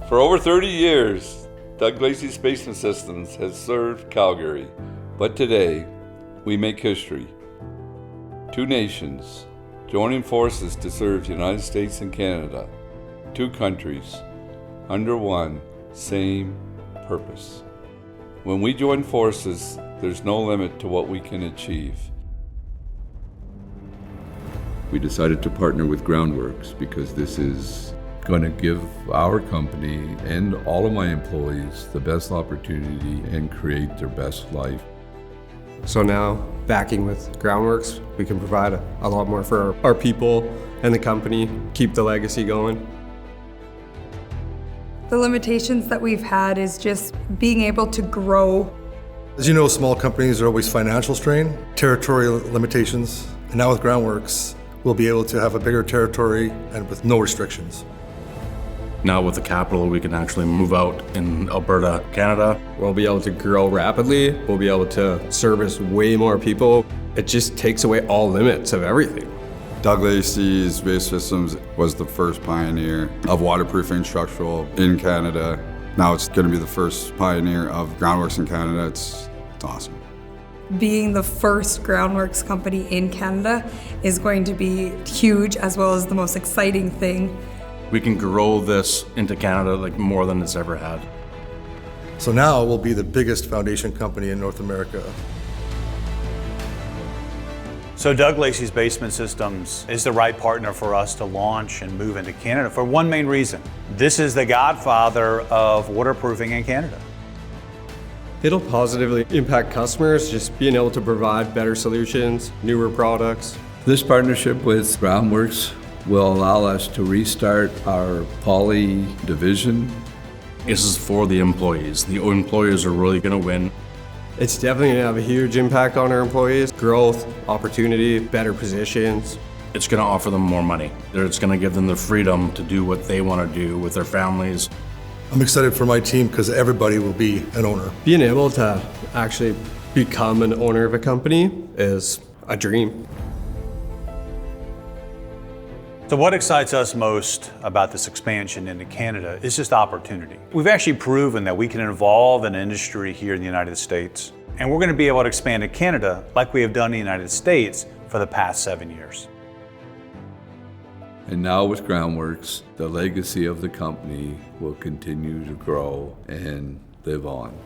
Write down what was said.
For over 30 years, Lacey's Basement Systems has served Calgary, but today we make history. Two nations joining forces to serve the United States and Canada, two countries under one same purpose. When we join forces, there's no limit to what we can achieve. We decided to partner with Groundworks because this is going to give our company and all of my employees the best opportunity and create their best life. So now, backing with Groundworks, we can provide a lot more for our people and the company, keep the legacy going. The limitations that we've had is just being able to grow. As you know, small companies are always financial strain, territorial limitations, and now with Groundworks, we'll be able to have a bigger territory and with no restrictions. Now with the capital, we can actually move out in Alberta, Canada. We'll be able to grow rapidly. We'll be able to service way more people. It just takes away all limits of everything. Lacey's Basement Systems was the first pioneer of waterproofing structural in Canada. Now it's going to be the first pioneer of Groundworks in Canada. It's awesome. Being the first Groundworks company in Canada is going to be huge, as well as the most exciting thing. We can grow this into Canada like more than it's ever had. So now we'll be the biggest foundation company in North America. So Lacey's Basement Systems is the right partner for us to launch and move into Canada for one main reason. This is the godfather of waterproofing in Canada. It'll positively impact customers, just being able to provide better solutions, newer products. This partnership with Groundworks will allow us to restart our poly division. This is for the employees. The employees are really going to win. It's definitely going to have a huge impact on our employees. Growth, opportunity, better positions. It's going to offer them more money. It's going to give them the freedom to do what they want to do with their families. I'm excited for my team because everybody will be an owner. Being able to actually become an owner of a company is a dream. So what excites us most about this expansion into Canada is just opportunity. We've actually proven that we can evolve an industry here in the United States, and we're going to be able to expand to Canada like we have done in the United States for the past 7 years. And now with Groundworks, the legacy of the company will continue to grow and live on.